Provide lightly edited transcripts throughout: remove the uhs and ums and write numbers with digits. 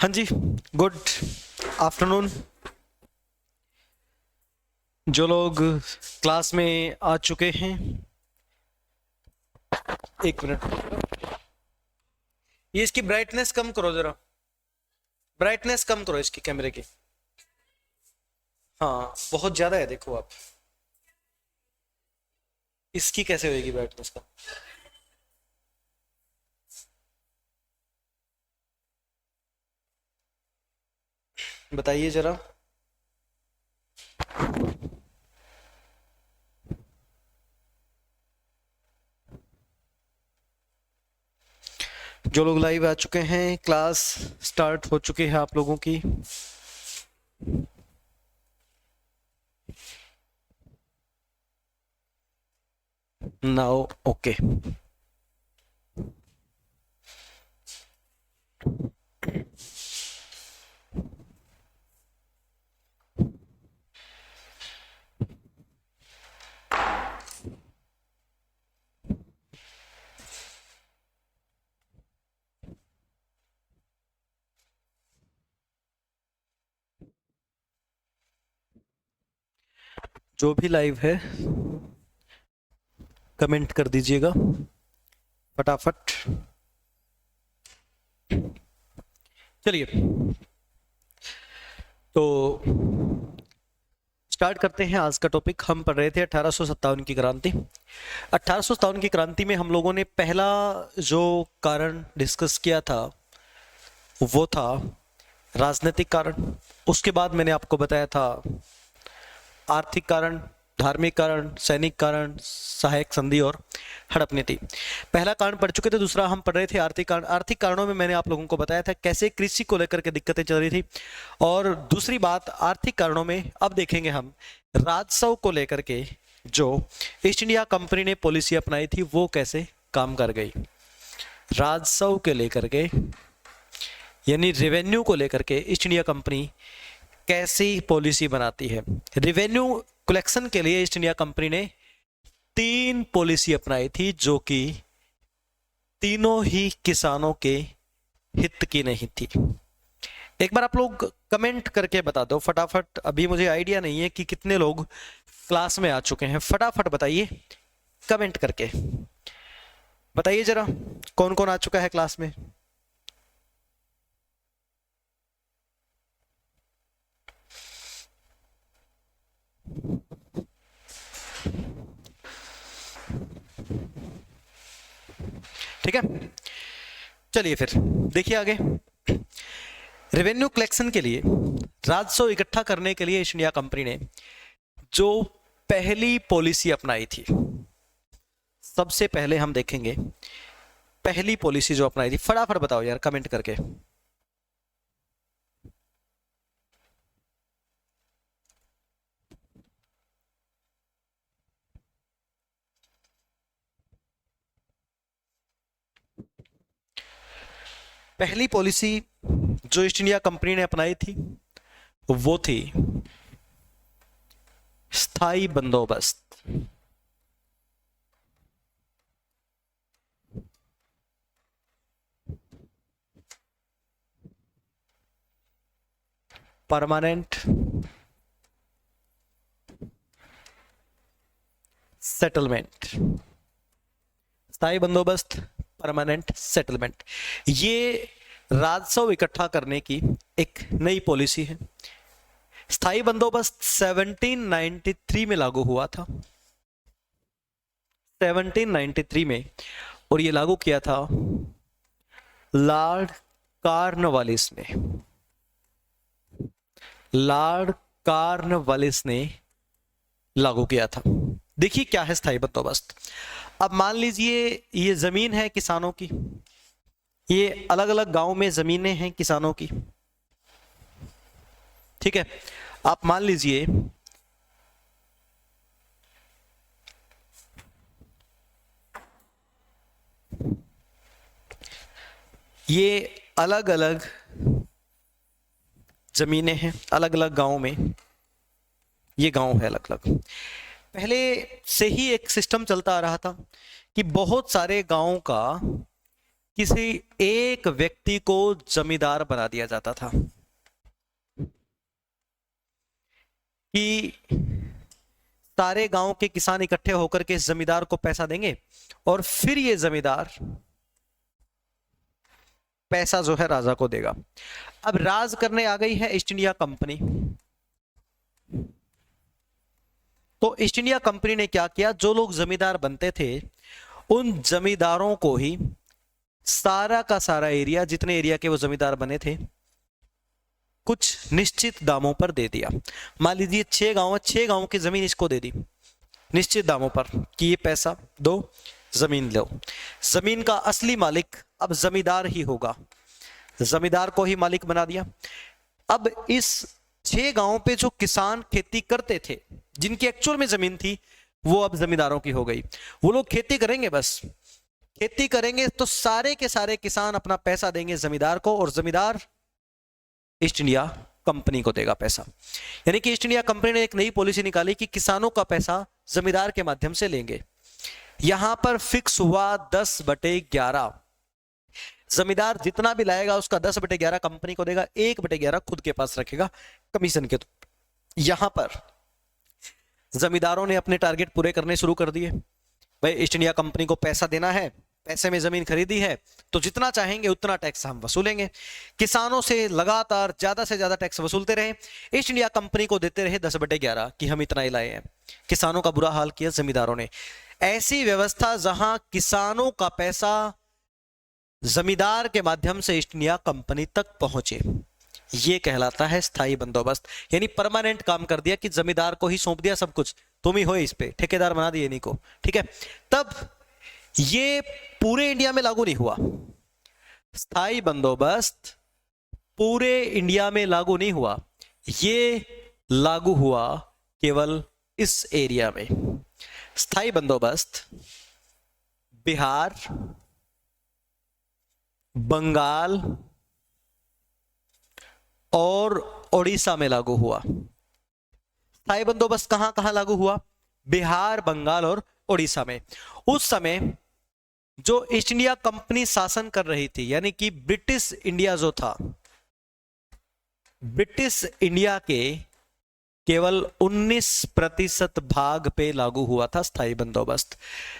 हाँ जी, good afternoon. जो लोग क्लास में आ चुके हैं, एक मिनट, ये इसकी ब्राइटनेस कम करो जरा, ब्राइटनेस कम करो इसकी कैमरे की। हाँ, बहुत ज्यादा है, देखो आप। इसकी कैसे होएगी ब्राइटनेस कम? बताइए जरा। जो लोग लाइव आ चुके हैं, क्लास स्टार्ट हो चुकी है आप लोगों की। Now okay. जो भी लाइव है कमेंट कर दीजिएगा फटाफट। चलिए, तो स्टार्ट करते हैं आज का टॉपिक। हम पढ़ रहे थे 1857 की क्रांति। 1857 की क्रांति में हम लोगों ने पहला जो कारण डिस्कस किया था वो था राजनीतिक कारण। उसके बाद मैंने आपको बताया था आर्थिक कारण, धार्मिक कारण, सैनिक कारण, सहायक संधि और हड़प नीति। पहला कारण पढ़ चुके थे, दूसरा हम पढ़ रहे थे आर्थिक कारण। आर्थिक कारणों में मैंने आप लोगों को बताया था कैसे कृषि को लेकर के दिक्कतें चल रही थी। और दूसरी बात आर्थिक कारणों में अब देखेंगे हम राजस्व को लेकर के जो ईस्ट इंडिया कंपनी ने पॉलिसी अपनाई थी वो कैसे काम कर गई। राजस्व के लेकर के यानी रेवेन्यू को लेकर के ईस्ट इंडिया कंपनी कैसी पॉलिसी बनाती है। रेवेन्यू कलेक्शन के लिए ईस्ट इंडिया कंपनी ने 3 पॉलिसी अपनाई थी जो कि तीनों ही किसानों के हित की नहीं थी। एक बार आप लोग कमेंट करके बता दो फटाफट। अभी मुझे आइडिया नहीं है कि कितने लोग क्लास में आ चुके हैं, फटाफट बताइए कमेंट करके। बताइए जरा कौन कौन आ चुका है क्लास में। ठीक है, चलिए फिर देखिए आगे। रेवेन्यू कलेक्शन के लिए, राजस्व इकट्ठा करने के लिए ईस्ट इंडिया कंपनी ने जो पहली पॉलिसी अपनाई थी, सबसे पहले हम देखेंगे पहली पॉलिसी जो अपनाई थी। फटाफट बताओ यार कमेंट करके। पहली पॉलिसी जो ईस्ट इंडिया कंपनी ने अपनाई थी वो थी स्थायी बंदोबस्त। Permanent settlement. स्थायी बंदोबस्त, परमानेंट सेटलमेंट, ये राजस्व इकट्ठा करने की एक नई पॉलिसी है। स्थायी बंदोबस्त 1793 में लागू हुआ था, 1793 में, और ये लागू किया था लॉर्ड कॉर्नवालिस ने। लॉर्ड कॉर्नवालिस ने लागू किया था। देखिए क्या है स्थायी बंदोबस्त। अब मान लीजिए ये जमीन है किसानों की, ये अलग अलग गांव में जमीनें हैं किसानों की, ठीक है। आप मान लीजिए ये अलग अलग जमीनें हैं अलग अलग गांव में, ये गांव है अलग अलग। पहले से ही एक सिस्टम चलता आ रहा था कि बहुत सारे गांवों का किसी एक व्यक्ति को जमींदार बना दिया जाता था कि सारे गांव के किसान इकट्ठे होकर के इस जमींदार को पैसा देंगे और फिर ये जमींदार पैसा जो है राजा को देगा। अब राज करने आ गई है ईस्ट इंडिया कंपनी। तो ईस्ट इंडिया कंपनी ने क्या किया, जो लोग जमींदार बनते थे उन जमींदारों को ही सारा का सारा एरिया, जितने एरिया के वो जमींदार बने थे, कुछ निश्चित दामों पर दे दिया। मान लीजिए 6 गांव है, 6 गांव की जमीन इसको दे दी निश्चित दामों पर कि ये पैसा दो, जमीन लो। जमीन का असली मालिक अब जमींदार ही होगा, जमींदार को ही मालिक बना दिया। अब इस 6 गांव पे जो किसान खेती करते थे, जिनकी एक्चुअल में जमीन थी, वो अब जमींदारों की हो गई। वो लोग खेती करेंगे, बस खेती करेंगे तो सारे के सारे किसान अपना पैसा देंगे जमींदार को, और जमींदार ईस्ट इंडिया कंपनी को देगा पैसा। यानी कि ईस्ट इंडिया कंपनी ने एक नई पॉलिसी निकाली कि किसानों का पैसा जमींदार के माध्यम से लेंगे। यहां पर फिक्स हुआ 10/11। जमींदार जितना भी लाएगा उसका 10/11 कंपनी को देगा, 1/11 खुद के पास रखेगा कमीशन के। तो यहां पर जमींदारों ने अपने टारगेट पूरे करने शुरू कर दिए। भाई ईस्ट इंडिया कंपनी को पैसा देना है, पैसे में जमीन खरीदी है, तो जितना चाहेंगे उतना टैक्स हम वसूलेंगे। किसानों से लगातार ज्यादा से ज्यादा टैक्स वसूलते रहे, ईस्ट इंडिया कंपनी को देते रहे 10/11 कि हम इतना ही लाए हैं। किसानों का बुरा हाल किया जमींदारों ने। ऐसी व्यवस्था जहां किसानों का पैसा जमींदार के माध्यम से ईस्ट इंडिया कंपनी तक पहुंचे, ये कहलाता है स्थायी बंदोबस्त। यानी परमानेंट काम कर दिया कि जमींदार को ही सौंप दिया सब कुछ, तुम ही हो इस पे, ठेकेदार बना दिए इन्हीं को, ठीक है। तब ये पूरे इंडिया में लागू नहीं हुआ। स्थायी बंदोबस्त पूरे इंडिया में लागू नहीं हुआ, ये लागू हुआ केवल इस एरिया में। स्थायी बंदोबस्त बिहार, बंगाल और ओडिशा में लागू हुआ। स्थायी बंदोबस्त कहां कहां लागू हुआ? बिहार, बंगाल और ओडिशा में। उस समय जो ईस्ट इंडिया कंपनी शासन कर रही थी, यानी कि ब्रिटिश इंडिया जो था, ब्रिटिश इंडिया के केवल 19% भाग पे लागू हुआ था स्थायी बंदोबस्त।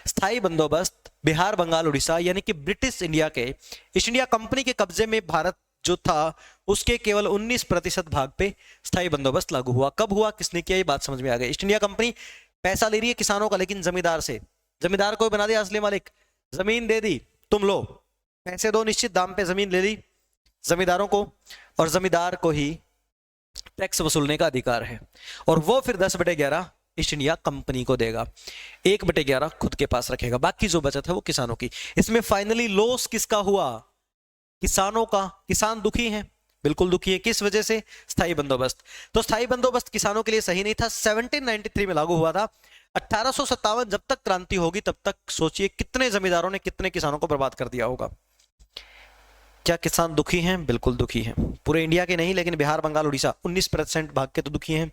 स्थायी बंदोबस्त बिहार, बंगाल, उड़ीसा, यानी कि ब्रिटिश इंडिया के, ईस्ट इंडिया कंपनी के कब्जे में भारत जो था उसके केवल 19% भाग पे स्थायी बंदोबस्त लागू हुआ। कब हुआ, किसने किया, ये बात समझ में आ गई। ईस्ट इंडिया कंपनी पैसा ले रही है किसानों का, लेकिन जमींदार से। जमींदार को बना दिया असली मालिक, जमीन दे दी, तुम लो, पैसे दो, निश्चित दाम पे जमीन ले ली जमींदारों को, और जमींदार को ही टैक्स वसूलने का अधिकार है। और वो फिर 10/11 ईस्ट इंडिया कंपनी को देगा, 1/11 खुद के पास रखेगा, बाकी जो बचत है वो किसानों की। इसमें फाइनली लॉस किसका हुआ? किसानों का। किसान दुखी हैं, बिल्कुल दुखी है। किस वजह से? स्थायी बंदोबस्त। तो स्थायी बंदोबस्त किसानों के लिए सही नहीं था। 1793 में लागू हुआ था। 1857 जब तक क्रांति होगी तब तक सोचिए कितने जमींदारों ने कितने किसानों को बर्बाद कर दिया होगा। क्या किसान दुखी हैं? बिल्कुल दुखी हैं। पूरे इंडिया के नहीं, लेकिन बिहार, बंगाल, उड़ीसा 19% भाग के तो दुखी हैं।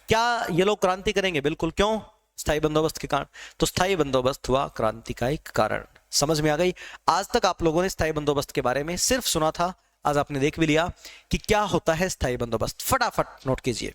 क्या ये लोग क्रांति करेंगे? बिल्कुल। क्यों? स्थायी बंदोबस्त के कारण। तो स्थायी बंदोबस्त हुआ क्रांति का एक कारण। समझ में आ गई? आज तक आप लोगों ने स्थायी बंदोबस्त के बारे में सिर्फ सुना था, आज आपने देख भी लिया कि क्या होता है स्थायी बंदोबस्त। फटाफट नोट कीजिए।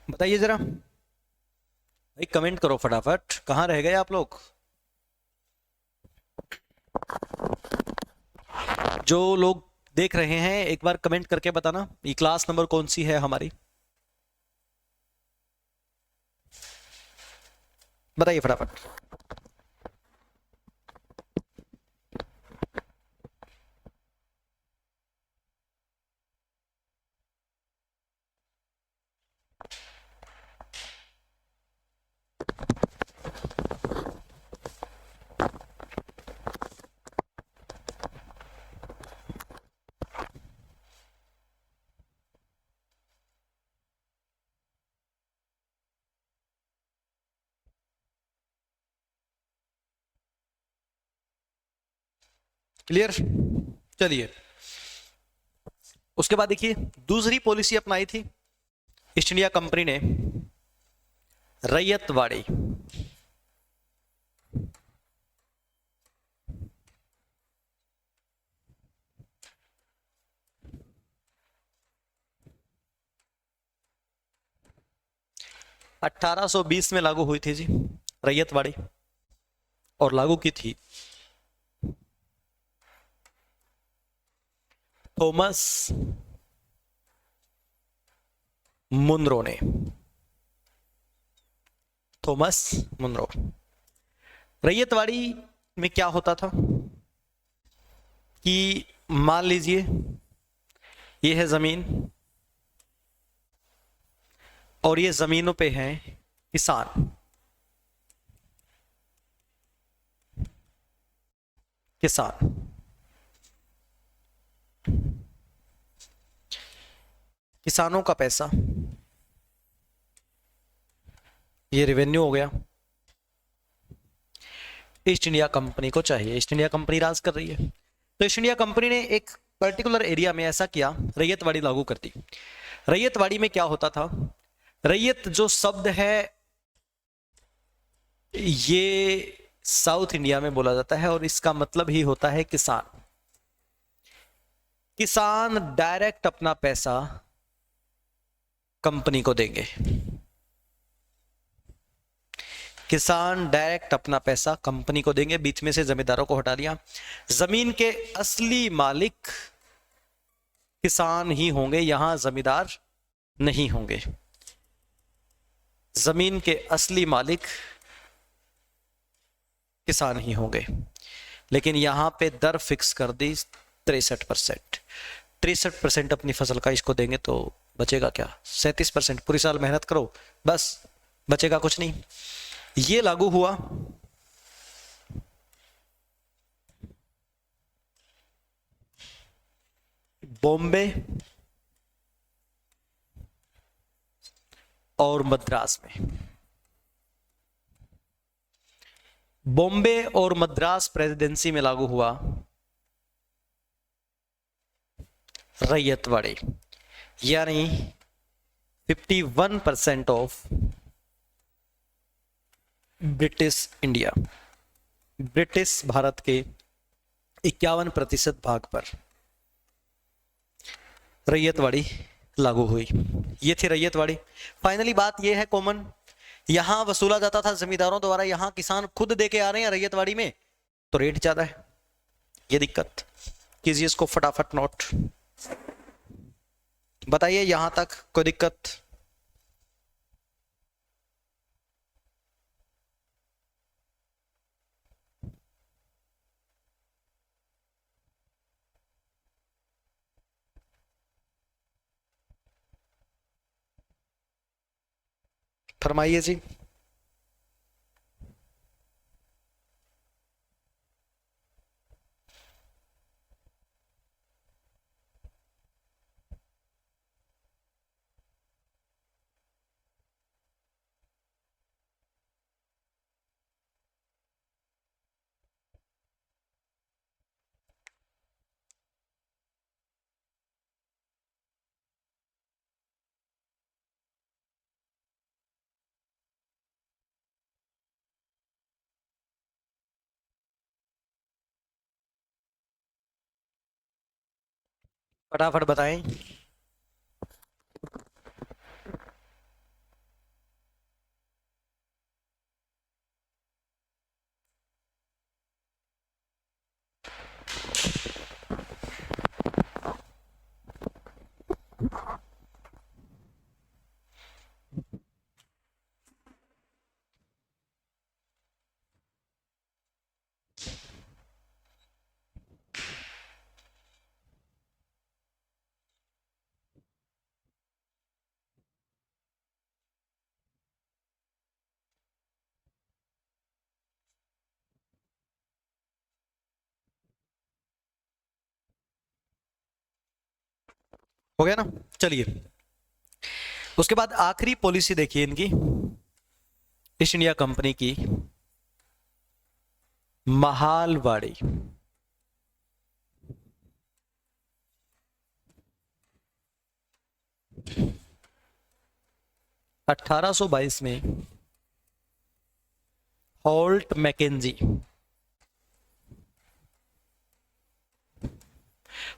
बताइए जरा भाई, कमेंट करो फटाफट, कहाँ रह गए आप लोग? जो लोग देख रहे हैं एक बार कमेंट करके बताना ये क्लास नंबर कौन सी है हमारी, बताइए फटाफट। क्लियर? चलिए, उसके बाद देखिए दूसरी पॉलिसी अपनाई थी ईस्ट इंडिया कंपनी ने, रैयतवाड़ी। 1820 में लागू हुई थी जी रैयतवाड़ी, और लागू की थी थॉमस मुनरो ने। Thomas Munro. रैयतवाड़ी में क्या होता था कि मान लीजिए ये है जमीन, और ये जमीनों पे हैं किसान। किसान, किसानों का पैसा, ये रेवेन्यू हो गया, ईस्ट इंडिया कंपनी को चाहिए। ईस्ट इंडिया कंपनी राज कर रही है, तो ईस्ट इंडिया कंपनी ने एक पर्टिकुलर एरिया में ऐसा किया, रैयतवाड़ी लागू कर दी। रैयतवाड़ी में क्या होता था, रैयत जो शब्द है ये साउथ इंडिया में बोला जाता है, और इसका मतलब ही होता है किसान। किसान डायरेक्ट अपना पैसा कंपनी को देंगे। किसान डायरेक्ट अपना पैसा कंपनी को देंगे, बीच में से जमींदारों को हटा दिया। जमीन के असली मालिक किसान ही होंगे, यहां जमींदार नहीं होंगे। जमीन के असली मालिक किसान ही होंगे, लेकिन यहां पे दर फिक्स कर दी 63%। 63% अपनी फसल का इसको देंगे तो बचेगा क्या? 37%। पूरी साल मेहनत करो, बस बचेगा कुछ नहीं। ये लागू हुआ बॉम्बे और मद्रास में। बॉम्बे और मद्रास प्रेसिडेंसी में लागू हुआ रैयतवाड़ी, यानी 51% of British India, British Bharat के 51% भाग पर रैयतवाड़ी लागू हुई। ये थी रैयतवाड़ी। फाइनली बात ये है कॉमन, यहां वसूला जाता था जमींदारों द्वारा, यहां किसान खुद दे के आ रहे हैं रैयतवाड़ी में, तो रेट ज्यादा है। ये दिक्कत, कीजिए इसको फटाफट नोट। बताइए यहां तक कोई दिक्कत? फरमाइए जी। फटाफट बताएं। हो गया ना। चलिए, उसके बाद आखिरी पॉलिसी देखिए इनकी, ईस्ट इंडिया कंपनी की, महालवाड़ी। 1822 में होल्ट मैकेंजी,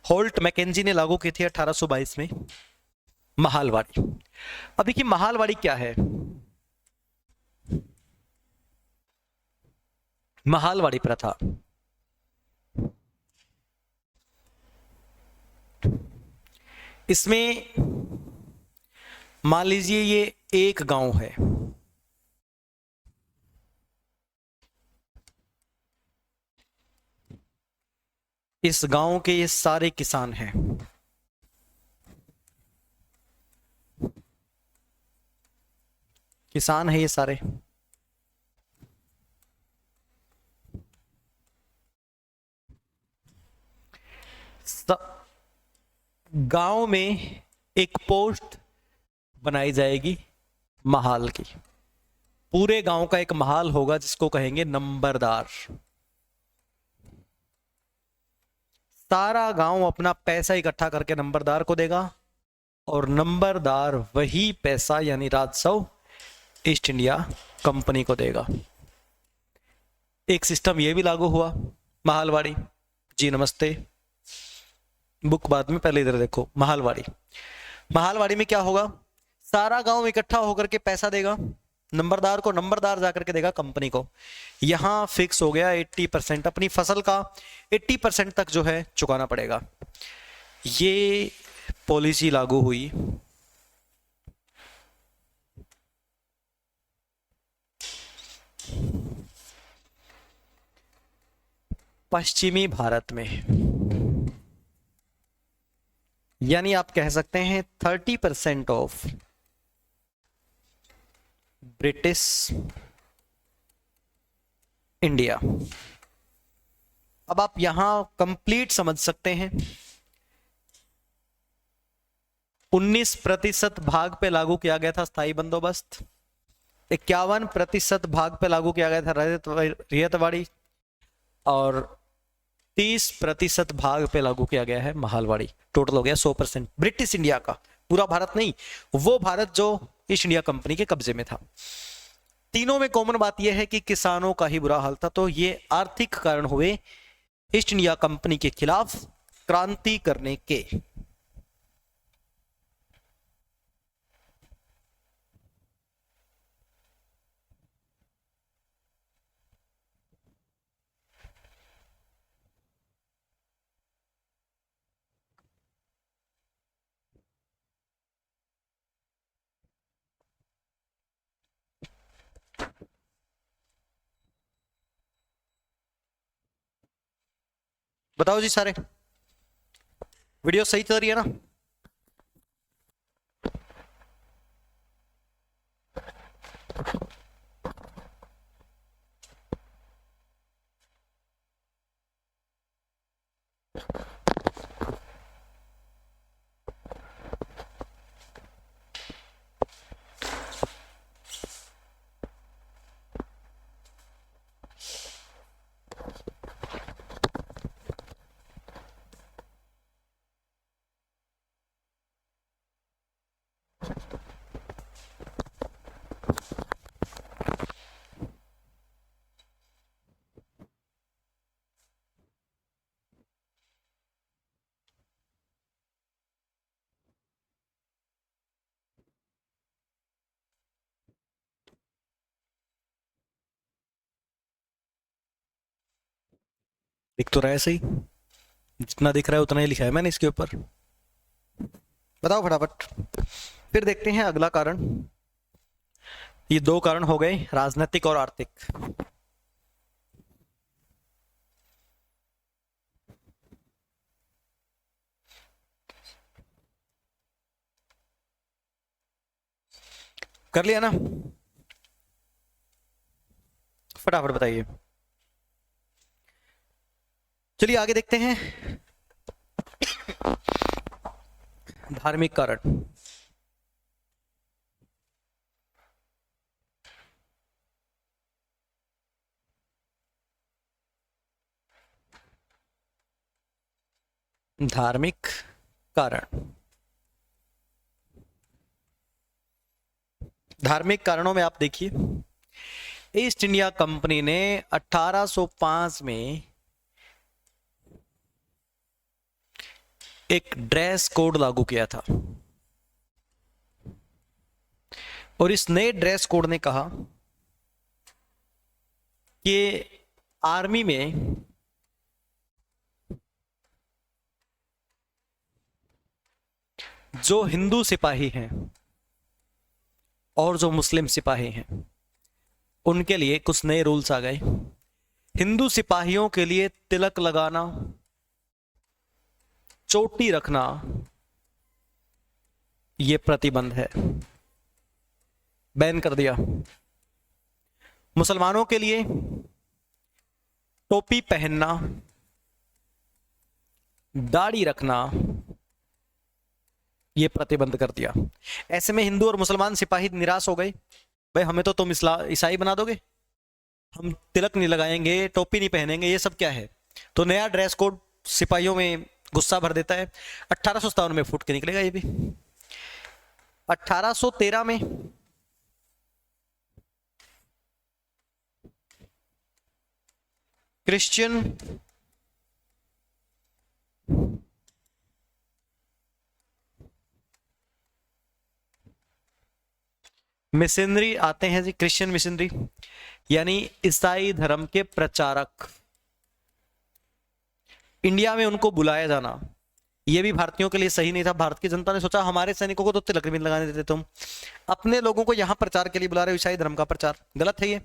होल्ट मैकेंजी ने लागू की थी 1822 में महालवाड़ी। अब देखिए महालवाड़ी क्या है। महालवाड़ी प्रथा इसमें मान लीजिए ये एक गांव है, इस गांव के ये सारे किसान हैं, किसान है ये सारे। गांव में एक पोस्ट बनाई जाएगी महाल की, पूरे गांव का एक महाल होगा जिसको कहेंगे नंबरदार। सारा गांव अपना पैसा इकट्ठा करके नंबरदार को देगा और नंबरदार वही पैसा यानी राजस्व ईस्ट इंडिया कंपनी को देगा। एक सिस्टम यह भी लागू हुआ महालवाड़ी। जी नमस्ते, बुक बाद में, पहले इधर देखो। महालवाड़ी, महालवाड़ी में क्या होगा, सारा गांव इकट्ठा होकर के पैसा देगा नंबरदार को, नंबरदार जाकर के देगा कंपनी को। यहां फिक्स हो गया 80%, अपनी फसल का 80% तक जो है चुकाना पड़ेगा। ये पॉलिसी लागू हुई पश्चिमी भारत में, यानी आप कह सकते हैं 30% ऑफ ब्रिटिश इंडिया। अब आप यहां कंप्लीट समझ सकते हैं। 19% भाग पे लागू किया गया था स्थायी बंदोबस्त, 51% भाग पे लागू किया गया था रैयतवाड़ी, और 30% भाग पे लागू किया गया है महालवाड़ी। टोटल हो गया 100% ब्रिटिश इंडिया का, पूरा भारत नहीं, वो भारत जो ईस्ट इंडिया कंपनी के कब्जे में था। तीनों में कॉमन बात यह है कि किसानों का ही बुरा हाल था। तो ये आर्थिक कारण हुए ईस्ट इंडिया कंपनी के खिलाफ क्रांति करने के। बताओ जी सारे, वीडियो सही चल रही है ना? दिख तो रहा है सही, जितना दिख रहा है उतना ही लिखा है मैंने इसके ऊपर। बताओ फटाफट। फिर देखते हैं अगला कारण। ये दो कारण हो गए, राजनीतिक और आर्थिक। कर लिया ना? फटाफट बताइए। चलिए आगे देखते हैं। धार्मिक कारण। धार्मिक कारण। धार्मिक कारणों में आप देखिए, ईस्ट इंडिया कंपनी ने 1805 में एक ड्रेस कोड लागू किया था, और इस नए ड्रेस कोड ने कहा कि आर्मी में जो हिंदू सिपाही हैं और जो मुस्लिम सिपाही हैं, उनके लिए कुछ नए रूल्स आ गए। हिंदू सिपाहियों के लिए तिलक लगाना, चोटी रखना, यह प्रतिबंध है, बैन कर दिया। मुसलमानों के लिए टोपी पहनना, दाढ़ी रखना, यह प्रतिबंध कर दिया। ऐसे में हिंदू और मुसलमान सिपाही निराश हो गए, भाई हमें तो तुम ईसाई बना दोगे, हम तिलक नहीं लगाएंगे, टोपी नहीं पहनेंगे, ये सब क्या है। तो नया ड्रेस कोड सिपाहियों में गुस्सा भर देता है। 1857 में फूट के निकलेगा ये भी। 1813 में क्रिश्चियन मिशनरी आते हैं जी। क्रिश्चियन मिशनरी यानी ईसाई धर्म के प्रचारक, इंडिया में उनको बुलाया जाना, यह भी भारतीयों के लिए सही नहीं था। भारत की जनता ने सोचा हमारे सैनिकों को तो तिलक भी लगाने देते, तुम अपने लोगों को यहां प्रचार के लिए बुला रहे हो, ईसाई धर्म का प्रचार, गलत है ये।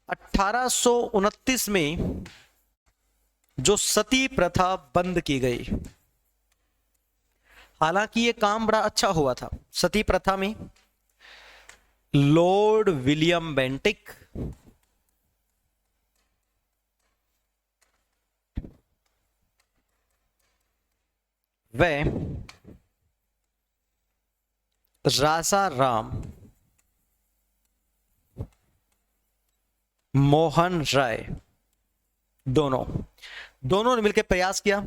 1829 में जो सती प्रथा बंद की गई, हालांकि ये काम बड़ा अच्छा हुआ था। सती प्रथा में लॉर्ड विलियम बेंटिक व राजा राम मोहन राय दोनों ने मिलकर प्रयास किया,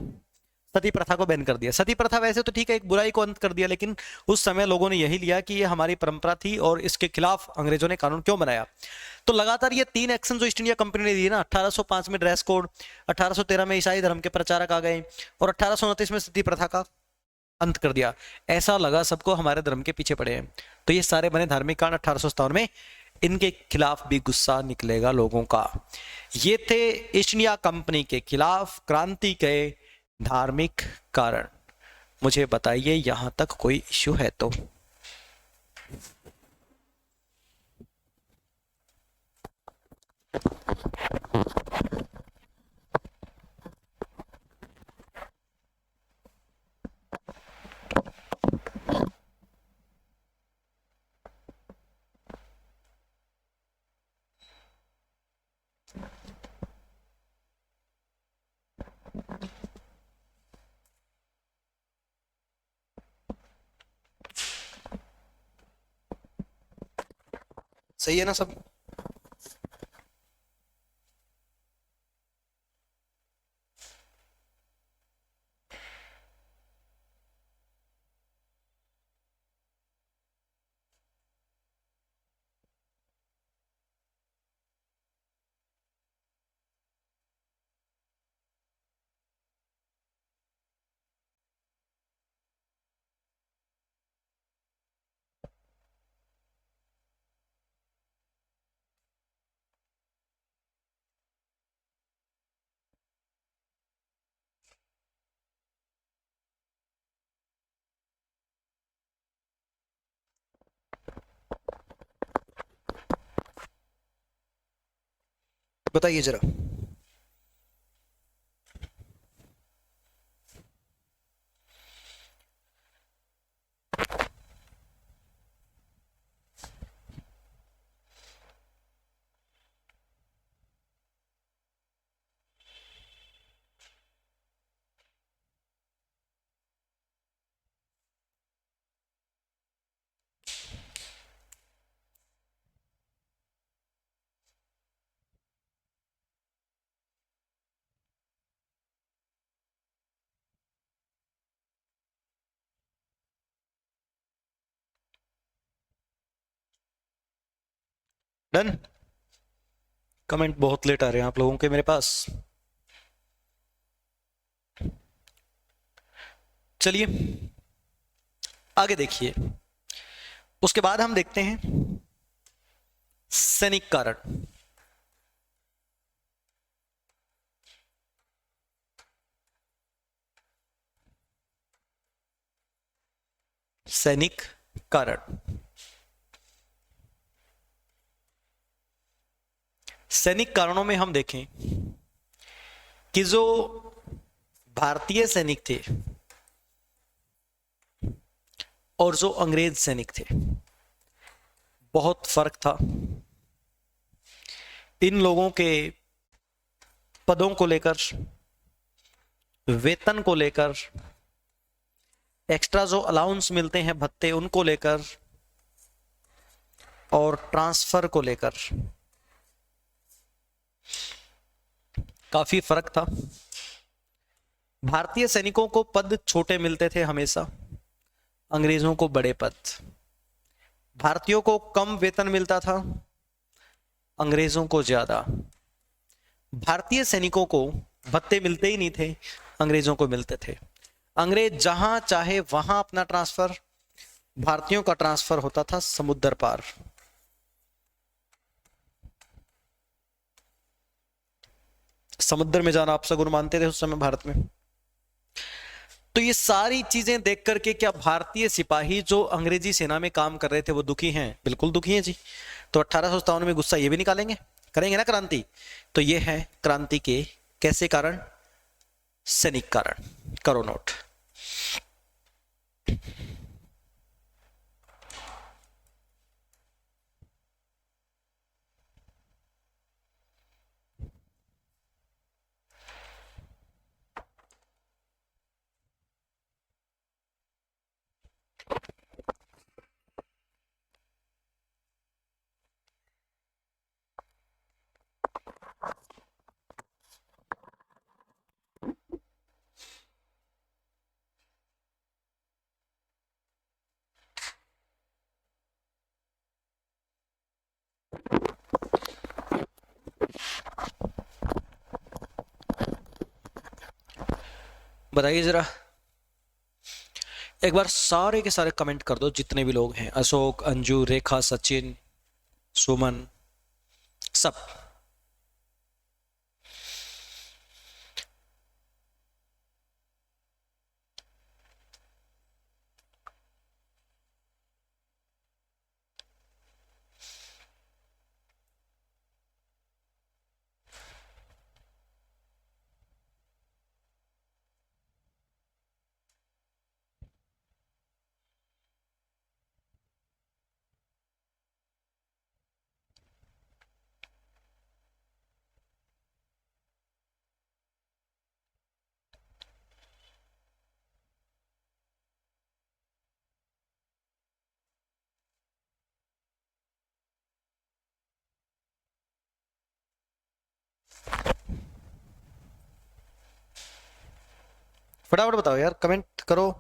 सती प्रथा को बैन कर दिया। सती प्रथा वैसे तो ठीक है, एक बुराई को अंत कर दिया, लेकिन उस समय लोगों ने यही लिया कि ये हमारी परंपरा थी और इसके खिलाफ अंग्रेजों ने कानून क्यों बनाया। तो लगातार ये 3 एक्शन जो ईस्ट इंडिया कंपनी ने दिए ना, 1805 में ड्रेस कोड, 1813 में ईसाई धर्म के प्रचारक आ गए, और 1829 में सती प्रथा का अंत कर दिया। ऐसा लगा सबको हमारे धर्म के पीछे पड़े हैं, तो ये सारे बने धार्मिक कांड 1857 में। इनके खिलाफ भी गुस्सा निकलेगा लोगों का। ये थे ईस्ट इंडिया कंपनी के खिलाफ क्रांति के धार्मिक कारण। मुझे बताइए यहां तक कोई इश्यू है तो। सही है ना सब। बताइए जरा। डन। कमेंट बहुत लेट आ रहे हैं आप लोगों के मेरे पास। चलिए आगे देखिए। उसके बाद हम देखते हैं सैनिक कारण। सैनिक कारण। सैनिक कारणों में हम देखें कि जो भारतीय सैनिक थे और जो अंग्रेज सैनिक थे, बहुत फर्क था। इन लोगों के पदों को लेकर, वेतन को लेकर, एक्स्ट्रा जो अलाउंस मिलते हैं भत्ते उनको लेकर, और ट्रांसफर को लेकर काफी फर्क था। भारतीय सैनिकों को पद छोटे मिलते थे हमेशा, अंग्रेजों को बड़े पद। भारतीयों को कम वेतन मिलता था, अंग्रेजों को ज्यादा। भारतीय सैनिकों को भत्ते मिलते ही नहीं थे, अंग्रेजों को मिलते थे। अंग्रेज जहां चाहे वहां अपना ट्रांसफर, भारतीयों का ट्रांसफर होता था समुद्र पार। समुद्र में जाना आप सगुन मानते थे उस समय भारत में। तो ये सारी चीजें देख करके क्या भारतीय सिपाही जो अंग्रेजी सेना में काम कर रहे थे वो दुखी हैं? बिल्कुल दुखी हैं जी। तो 1857 में गुस्सा ये भी निकालेंगे, करेंगे ना क्रांति। तो ये है क्रांति के कैसे कारण? सैनिक कारण। करो नोट। बताइए जरा, एक बार सारे के सारे कमेंट कर दो जितने भी लोग हैं। अशोक, अंजू, रेखा, सचिन, सुमन, सब। फटाफट बताओ यार, कमेंट करो।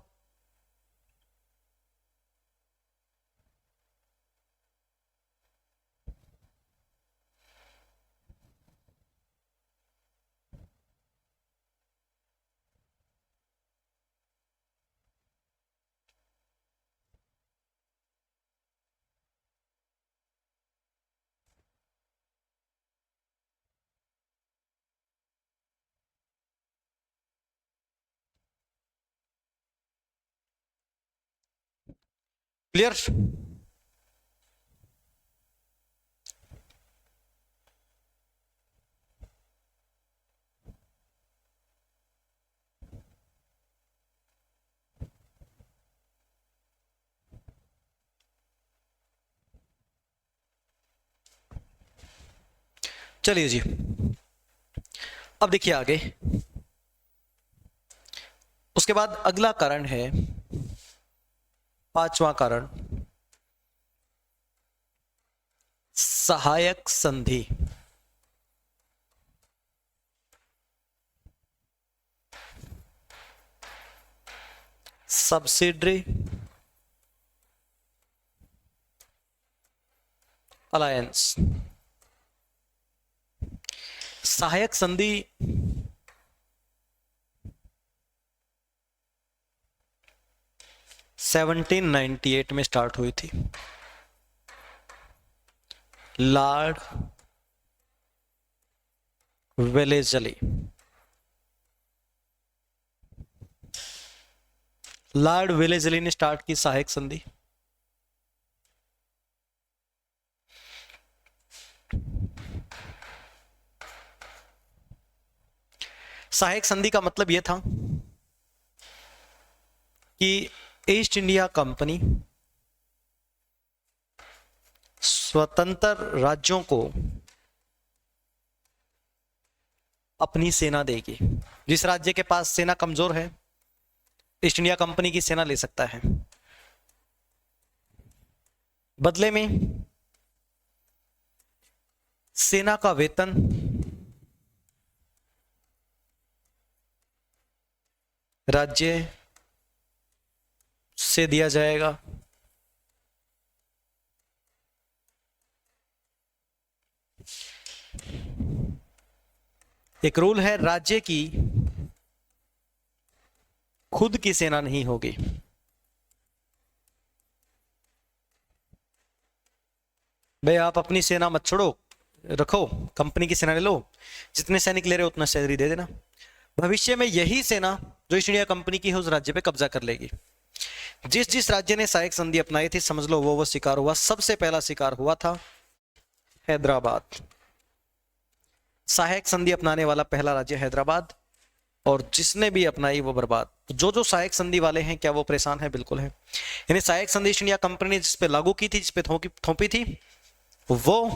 क्लियर? चलिए जी, अब देखिए आगे। उसके बाद अगला कारण है, पांचवा कारण, सहायक संधि। Subsidiary alliance. सहायक संधि 1798 में स्टार्ट हुई थी। लॉर्ड वेलेजली, लॉर्ड वेलेजली ने स्टार्ट की सहायक संधि। सहायक संधि का मतलब यह था कि ईस्ट इंडिया कंपनी स्वतंत्र राज्यों को अपनी सेना देगी। जिस राज्य के पास सेना कमजोर है, ईस्ट इंडिया कंपनी की सेना ले सकता है। बदले में सेना का वेतन राज्य से दिया जाएगा। एक रूल है, राज्य की खुद की सेना नहीं होगी। भाई आप अपनी सेना मत छोड़ो, रखो, कंपनी की सेना ले लो, जितने सैनिक ले रहे हो उतना सैलरी दे देना। भविष्य में यही सेना जो ईस्ट इंडिया कंपनी की है उस राज्य पे कब्जा कर लेगी। जिस जिस राज्य ने सहायक संधि अपनाई थी, समझ लो वो शिकार हुआ। सबसे पहला शिकार हुआ था हैदराबाद। सहायक संधि अपनाने वाला पहला राज्य हैदराबाद, और जिसने भी अपनाई वो बर्बाद। जो जो सहायक संधि वाले हैं, क्या वो परेशान है? बिल्कुल है। यानी सहायक संधि ईस्ट इंडिया कंपनी ने जिस पे लागू की थी, जिस पे थोपी थी, वो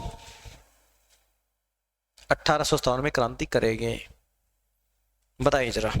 1857 में क्रांति करेंगे। बताइए जरा।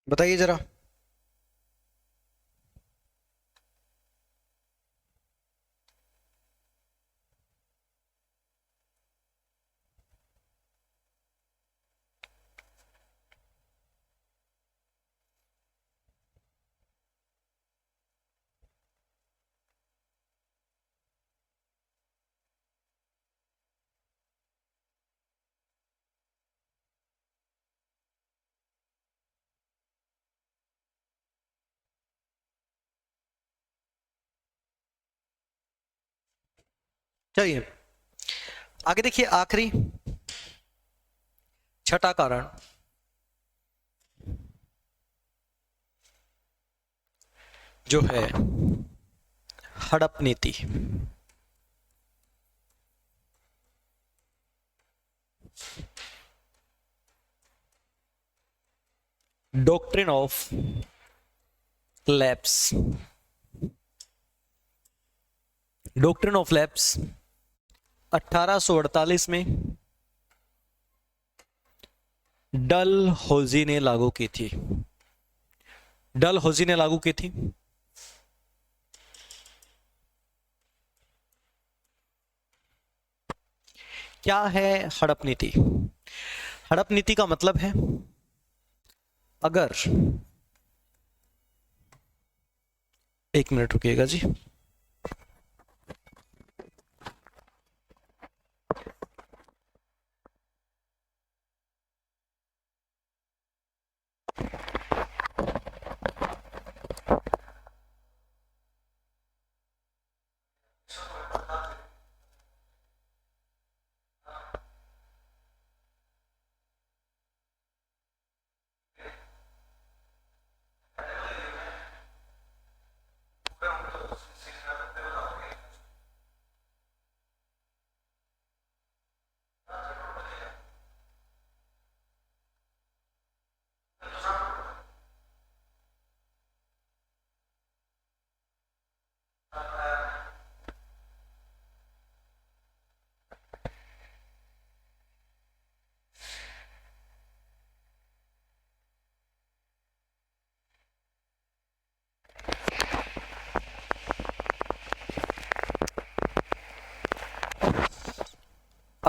बताइए जरा। चलिए आगे देखिए, आखिरी छठा कारण जो है हड़प नीति। Doctrine of lapse. Doctrine of lapse 1848 में डलहौजी ने लागू की थी। डलहौजी ने लागू की थी। क्या है हड़प नीति? हड़प नीति का मतलब है, अगर, एक मिनट रुकिएगा जी।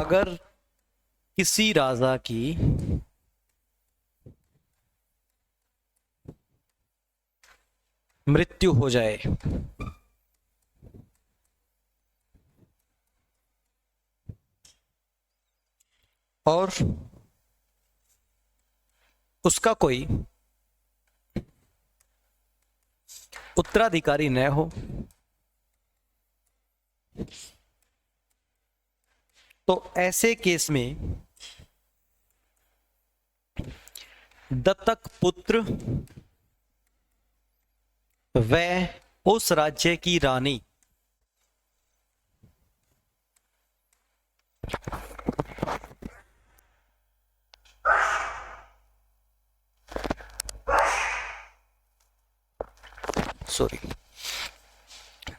अगर किसी राजा की मृत्यु हो जाए और उसका कोई उत्तराधिकारी न हो, तो ऐसे केस में दत्तक पुत्र व उस राज्य की रानी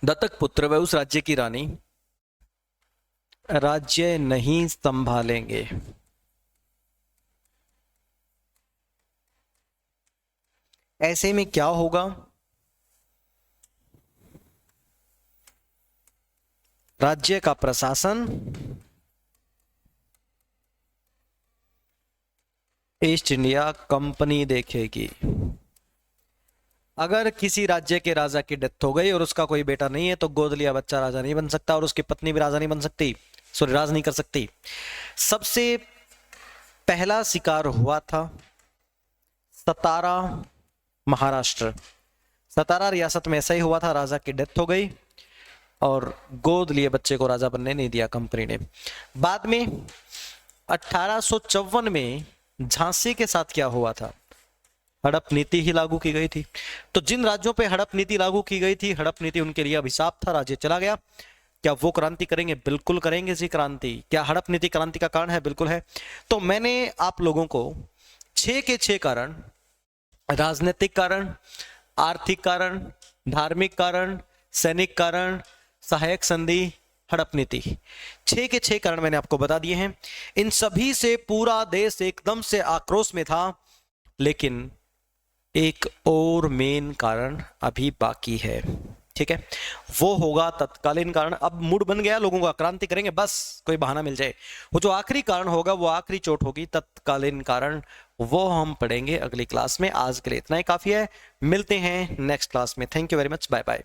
दत्तक पुत्र व उस राज्य की रानी राज्य नहीं संभालेंगे। ऐसे में क्या होगा? राज्य का प्रशासन ईस्ट इंडिया कंपनी देखेगी। अगर किसी राज्य के राजा की डेथ हो गई और उसका कोई बेटा नहीं है तो गोद लिया बच्चा राजा नहीं बन सकता और उसकी पत्नी भी राजा नहीं बन सकती, सॉरी राज नहीं कर सकती। सबसे पहला शिकार हुआ था सतारा महाराष्ट्र। सतारा रियासत में ऐसा ही हुआ था, राजा की डेथ हो गई और गोद लिए बच्चे को राजा बनने नहीं दिया कंपनी ने। बाद में 1854 में झांसी के साथ क्या हुआ था? हड़प नीति ही लागू की गई थी। तो जिन राज्यों पे हड़प नीति लागू की गई थी, हड़प नीति उनके लिए अभिशाप था, राज्य चला गया। क्या वो क्रांति करेंगे? बिल्कुल करेंगे जी क्रांति। क्या हड़प नीति क्रांति का कारण है? बिल्कुल है। तो मैंने आप लोगों को 6 के 6 कारण, राजनीतिक कारण, आर्थिक कारण, धार्मिक कारण, सैनिक कारण, सहायक संधि, हड़प नीति, 6 के 6 कारण मैंने आपको बता दिए हैं। इन सभी से पूरा देश एकदम से आक्रोश में था, लेकिन एक और मेन कारण अभी बाकी है, ठीक है, वो होगा तत्कालीन कारण। अब मूड बन गया लोगों का, क्रांति करेंगे, बस कोई बहाना मिल जाए। वो जो आखिरी कारण होगा, वो आखिरी चोट होगी, तत्कालीन कारण, वो हम पढ़ेंगे अगली क्लास में। आज के लिए इतना ही काफी है, मिलते हैं नेक्स्ट क्लास में। Thank you very much, bye bye.